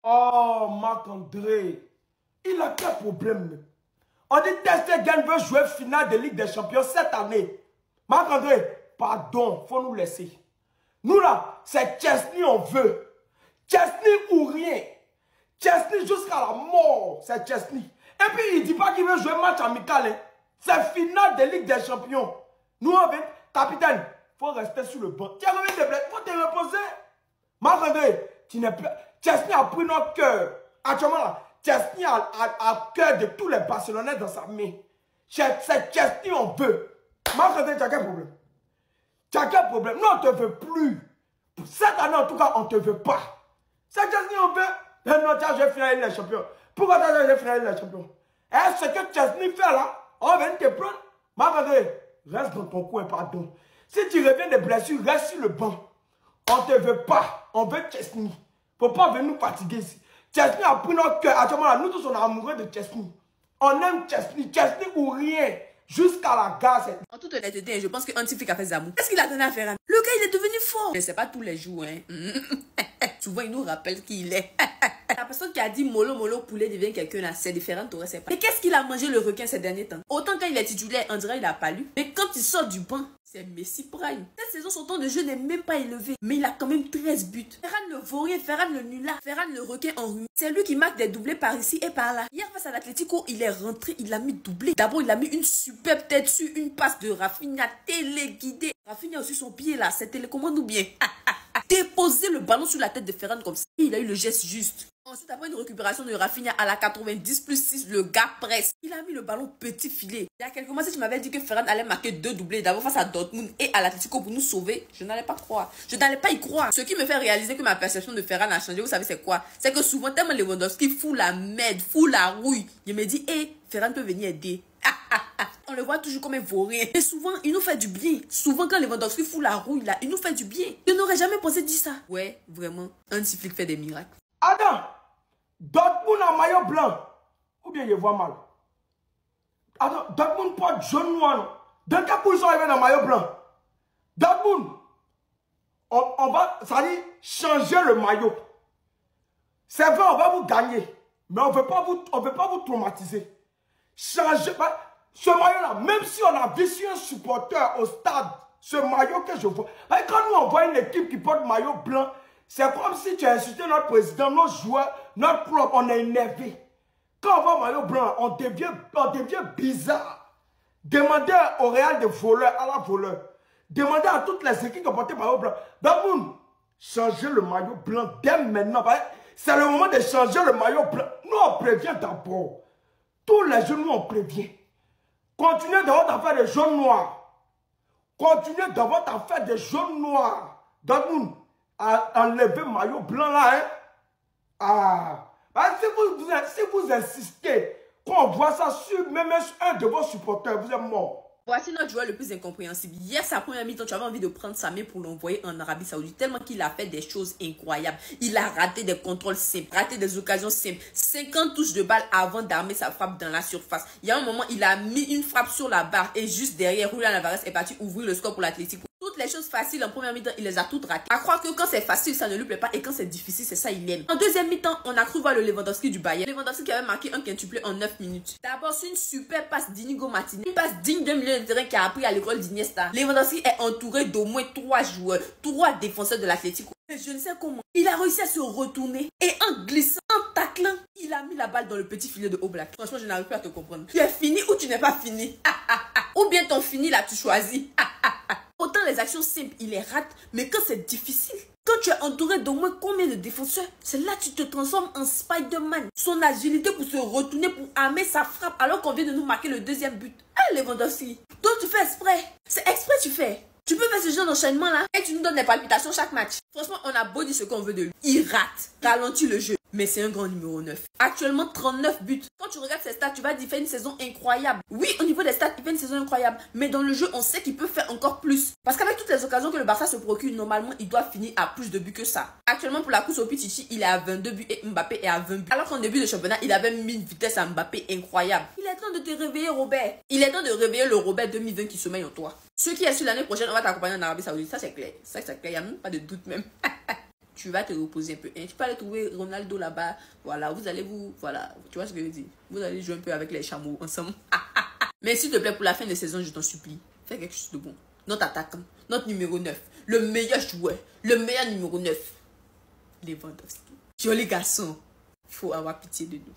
Oh, Marc-André, il a quel problème? On dit Ter Stegen veut jouer finale de Ligue des Champions cette année. Marc-André, pardon, faut nous laisser. Nous là, c'est Chesney on veut. Chesney ou rien. Chesney jusqu'à la mort, c'est Chesney. Et puis il ne dit pas qu'il veut jouer match amical. Hein. C'est finale de Ligue des Champions. Nous on veut, capitaine, il faut rester sur le banc. Tu as envie de blesser, il faut te reposer. Marc-André, tu n'es plus... Chesney a pris notre cœur. Actuellement là, Chesney a cœur de tous les Barcelonais dans sa main. C'est Chesney on veut. Marc-André, tu as quel problème? Tu as quel problème? Non, on ne te veut plus. Cette année, en tout cas, on ne te veut pas. C'est Chesney on veut. Non, tu as joué finale des champions. Pourquoi tu as joué finale des champions? Est-ce que Chesney fait là? On va te prendre. Marc-André, reste dans ton coin, pardon. Si tu reviens de blessure, reste sur le banc. On ne te veut pas. On veut Chesney. Il ne faut pas venir nous fatiguer ici. Chesney a pris notre cœur. Actuellement, nous tous, on est amoureux de Chesney. On aime Chesney. Chesney ou rien. Jusqu'à la gare. En toute honnêteté, je pense que Antifric a fait Zamou. Qu'est-ce qu'il a donné à Ferran? Le gars, il est devenu fort. Mais c'est pas tous les jours, hein. Souvent, il nous rappelle qui il est. La personne qui a dit Molo Molo poulet devient quelqu'un là, c'est différent, Torres, c'est pas. Mais qu'est-ce qu'il a mangé le requin ces derniers temps? Autant quand il est titulaire, on dirait qu'il a pas lu. Mais quand il sort du banc, c'est Messi Prime. Cette saison, son temps de jeu n'est même pas élevé. Mais il a quand même 13 buts. Ferran le vaurien, Ferran le nulard, Ferran le requin en rue. C'est lui qui marque des doublés par ici et par là. Hier face à l'Atlético, il est rentré, il a mis doublé. D'abord, il a mis une superbe tête sur une passe de Rafinha téléguidée. Rafinha a aussi son pied là, c'est télécommande ou bien. Déposer le ballon sur la tête de Ferran comme ça. Il a eu le geste juste. Ensuite, après une récupération de Rafinha à la 90+6, le gars presse. Il a mis le ballon petit filet. Il y a quelques mois, si tu m'avais dit que Ferran allait marquer 2 doublés d'abord face à Dortmund et à l'Atlético pour nous sauver, je n'allais pas croire. Je n'allais pas y croire. Ce qui me fait réaliser que ma perception de Ferran a changé, vous savez c'est quoi? C'est que souvent, tellement Lewandowski fout la merde, fout la rouille. Je me dis, hé, Ferran peut venir aider. On le voit toujours comme un vaurien. Et souvent, il nous fait du bien. Souvent, quand Lewandowski fout la rouille, là, il nous fait du bien. Je n'aurais jamais pensé dire ça. Ouais, vraiment, Antifric fait des miracles. Adam, Dortmund en maillot blanc. Ou bien je vois mal. Adam, Dortmund porte jaune noir. Dans quelle position il va dans maillot blanc? Dortmund, on va, ça dit, changer le maillot. C'est vrai, on va vous gagner. Mais on ne veut pas vous traumatiser. Changer. Ce maillot-là, même si on a vu sur un supporter au stade, ce maillot que je vois. Et quand nous on voit une équipe qui porte maillot blanc, c'est comme si tu as insulté notre président, nos joueurs, notre club, on est énervé. Quand on voit maillot blanc, on devient bizarre. Demandez au Real de voleurs, à la voleur. Demandez à toutes les équipes qui ont porté maillot blanc. Dortmund, changez le maillot blanc dès maintenant. C'est le moment de changer le maillot blanc. Nous, on prévient d'abord. Tous les jours, nous, on prévient. Continuez dans votre affaire de jaune noir. Continuez dans votre affaire de jaune noir. Dortmund, enlevez le maillot blanc là. Hein? Si vous insistez, qu'on voit ça sur même un de vos supporters, vous êtes mort. Voici notre joueur le plus incompréhensible. Hier, sa première mi-temps, tu avais envie de prendre sa main pour l'envoyer en Arabie Saoudite. Tellement qu'il a fait des choses incroyables. Il a raté des contrôles simples, raté des occasions simples. 50 touches de balle avant d'armer sa frappe dans la surface. Il y a un moment, il a mis une frappe sur la barre et juste derrière, Julian Alvarez est parti ouvrir le score pour l'Atlético. Toutes les choses faciles en première mi-temps, il les a toutes ratées. À croire que quand c'est facile, ça ne lui plaît pas et quand c'est difficile, c'est ça, il aime. En deuxième mi-temps, on a cru voir le Lewandowski du Bayern. Lewandowski qui avait marqué un quintuplé en 9 minutes. D'abord, c'est une super passe d'Inigo Martinez. Une passe digne d'un milieu de terrain qui a appris à l'école d'Iniesta. Lewandowski est entouré d'au moins 3 joueurs, 3 défenseurs de l'Atlético. Mais je ne sais comment. Il a réussi à se retourner et en glissant, en taclant, il a mis la balle dans le petit filet de Oblak. Franchement, je n'arrive plus à te comprendre. Tu es fini ou tu n'es pas fini? Ou bien ton fini là, tu choisis. Autant les actions simples, il les rate, mais quand c'est difficile, quand tu es entouré d'au moins combien de défenseurs, c'est là que tu te transformes en Spider-Man. Son agilité pour se retourner, pour armer sa frappe, alors qu'on vient de nous marquer le deuxième but. Ah, Lewandowski, toi tu fais exprès. C'est exprès tu fais. Tu peux faire ce genre d'enchaînement là et tu nous donnes des palpitations chaque match. Franchement, on a beau dire ce qu'on veut de lui. Il rate, ralentit le jeu. Mais c'est un grand numéro 9. Actuellement, 39 buts. Quand tu regardes ses stats, tu vas dire qu'il fait une saison incroyable. Oui, au niveau des stats, il fait une saison incroyable. Mais dans le jeu, on sait qu'il peut faire encore plus. Parce qu'avec toutes les occasions que le Barça se procure, normalement, il doit finir à plus de buts que ça. Actuellement, pour la course au Pichichi, il est à 22 buts et Mbappé est à 20 buts. Alors qu'en début de championnat, il avait mis une vitesse à Mbappé incroyable. Il est temps de te réveiller, Robert. Il est temps de réveiller le Robert 2020 qui sommeille en toi. Ce qui est sur l'année prochaine, on va t'accompagner en Arabie Saoudite. Ça, c'est clair. Ça, c'est clair. Il n'y a même pas de doute même. tu vas te reposer un peu. Hein. Tu peux aller trouver Ronaldo là-bas. Voilà, vous allez voilà, tu vois ce que je dis. Vous allez jouer un peu avec les chameaux ensemble. Mais s'il te plaît, pour la fin de saison, je t'en supplie, fais quelque chose de bon. Notre attaquant, notre numéro 9, le meilleur joueur, le meilleur numéro 9, Lewandowski. Joli garçon, faut avoir pitié de nous.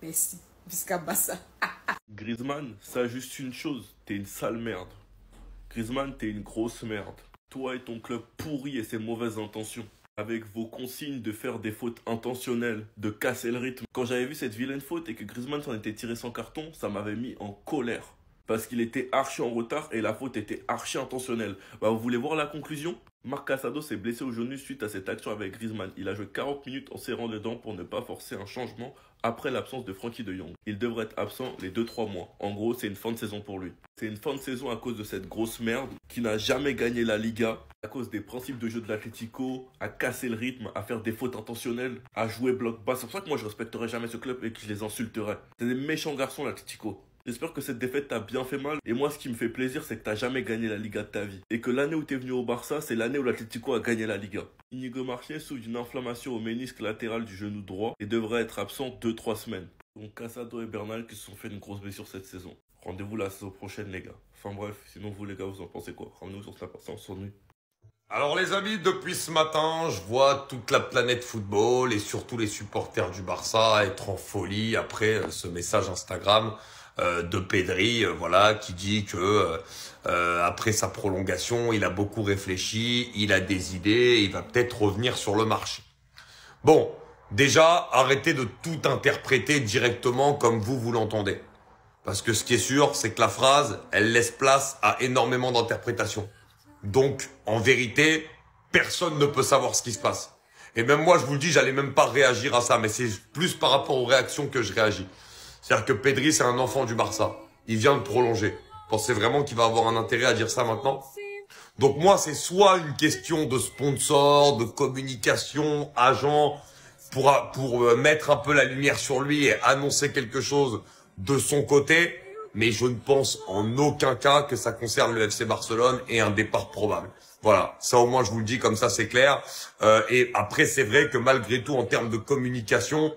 Merci. Visca Bassa. Griezmann, ça a juste une chose, t'es une sale merde. Griezmann, t'es une grosse merde. Toi et ton club pourri et ses mauvaises intentions. Avec vos consignes de faire des fautes intentionnelles, de casser le rythme. Quand j'avais vu cette vilaine faute et que Griezmann s'en était tiré sans carton, ça m'avait mis en colère. Parce qu'il était archi en retard et la faute était archi intentionnelle. Bah, vous voulez voir la conclusion? Marc Casado s'est blessé au genou suite à cette action avec Griezmann. Il a joué 40 minutes en serrant les dents pour ne pas forcer un changement après l'absence de Frenkie de Jong. Il devrait être absent les 2-3 mois. En gros, c'est une fin de saison pour lui. C'est une fin de saison à cause de cette grosse merde qui n'a jamais gagné la Liga, à cause des principes de jeu de l'Atlético, à casser le rythme, à faire des fautes intentionnelles, à jouer bloc bas. C'est pour ça que moi je respecterai jamais ce club et que je les insulterai. C'est des méchants garçons l'Atlético. J'espère que cette défaite t'a bien fait mal. Et moi, ce qui me fait plaisir, c'est que t'as jamais gagné la Liga de ta vie. Et que l'année où t'es venu au Barça, c'est l'année où l'Atlético a gagné la Liga. Inigo Martinez souffre d'une inflammation au ménisque latéral du genou droit et devrait être absent 2-3 semaines. Donc Casado et Bernal qui se sont fait une grosse blessure cette saison. Rendez-vous la saison prochaine, les gars. Enfin bref, sinon vous les gars, vous en pensez quoi? Ramenez-vous sur Snap, on s'ennuie. Alors les amis, depuis ce matin, je vois toute la planète football et surtout les supporters du Barça être en folie après ce message Instagram de Pedri, voilà, qui dit que après sa prolongation, il a beaucoup réfléchi, il a des idées, il va peut-être revenir sur le marché. Bon, déjà, arrêtez de tout interpréter directement comme vous l'entendez. Parce que ce qui est sûr, c'est que la phrase, elle laisse place à énormément d'interprétations. Donc, en vérité, personne ne peut savoir ce qui se passe. Et même moi, je vous le dis, j'allais même pas réagir à ça, mais c'est plus par rapport aux réactions que je réagis. C'est-à-dire que Pedri, c'est un enfant du Barça. Il vient de prolonger. Vous pensez vraiment qu'il va avoir un intérêt à dire ça maintenant? Donc moi, c'est soit une question de sponsor, de communication, agent, pour mettre un peu la lumière sur lui et annoncer quelque chose de son côté, mais je ne pense en aucun cas que ça concerne le FC Barcelone et un départ probable. Voilà, ça au moins je vous le dis comme ça, c'est clair. Et après, c'est vrai que malgré tout, en termes de communication,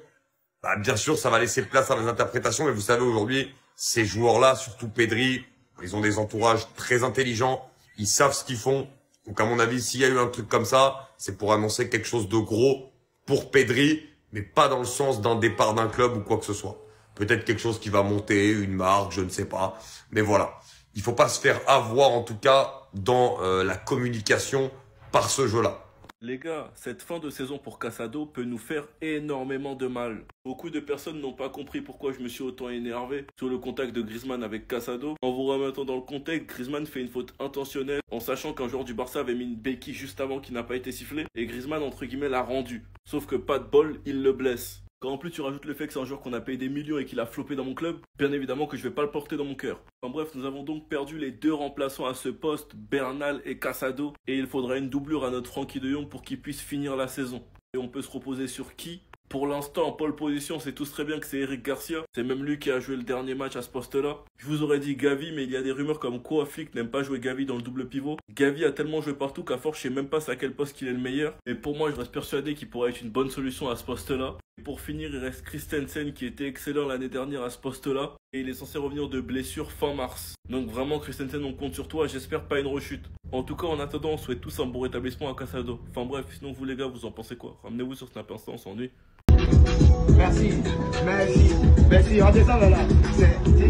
bah, bien sûr, ça va laisser place à des interprétations, mais vous savez, aujourd'hui, ces joueurs-là, surtout Pedri, ils ont des entourages très intelligents, ils savent ce qu'ils font. Donc à mon avis, s'il y a eu un truc comme ça, c'est pour annoncer quelque chose de gros pour Pedri, mais pas dans le sens d'un départ d'un club ou quoi que ce soit. Peut-être quelque chose qui va monter, une marque, je ne sais pas. Mais voilà, il faut pas se faire avoir en tout cas dans la communication par ce jeu-là. Les gars, cette fin de saison pour Casado peut nous faire énormément de mal. Beaucoup de personnes n'ont pas compris pourquoi je me suis autant énervé sur le contact de Griezmann avec Casado. En vous remettant dans le contexte, Griezmann fait une faute intentionnelle en sachant qu'un joueur du Barça avait mis une béquille juste avant qui n'a pas été sifflé et Griezmann entre guillemets l'a rendu. Sauf que pas de bol, il le blesse. Quand en plus tu rajoutes le fait que c'est un joueur qu'on a payé des millions et qu'il a floppé dans mon club, bien évidemment que je vais pas le porter dans mon cœur. En bref, nous avons donc perdu les deux remplaçants à ce poste, Bernal et Casado, et il faudra une doublure à notre Frenkie de Jong pour qu'il puisse finir la saison. Et on peut se reposer sur qui? Pour l'instant, en pole position, c'est tous très bien que c'est Eric Garcia. C'est même lui qui a joué le dernier match à ce poste-là. Je vous aurais dit Gavi, mais il y a des rumeurs comme quoi Flick n'aime pas jouer Gavi dans le double pivot. Gavi a tellement joué partout qu'à force, je sais même pas c'est à quel poste qu'il est le meilleur. Et pour moi, je reste persuadé qu'il pourrait être une bonne solution à ce poste-là. Et pour finir, il reste Christensen qui était excellent l'année dernière à ce poste-là. Et il est censé revenir de blessure fin mars. Donc vraiment, Christensen, on compte sur toi. J'espère pas une rechute. En tout cas, en attendant, on souhaite tous un bon rétablissement à Casado. Enfin bref, sinon vous les gars, vous en pensez quoi? Ramenez-vous sur Snap Insta, on s'ennuie. Merci, merci, merci, redescends là. C'est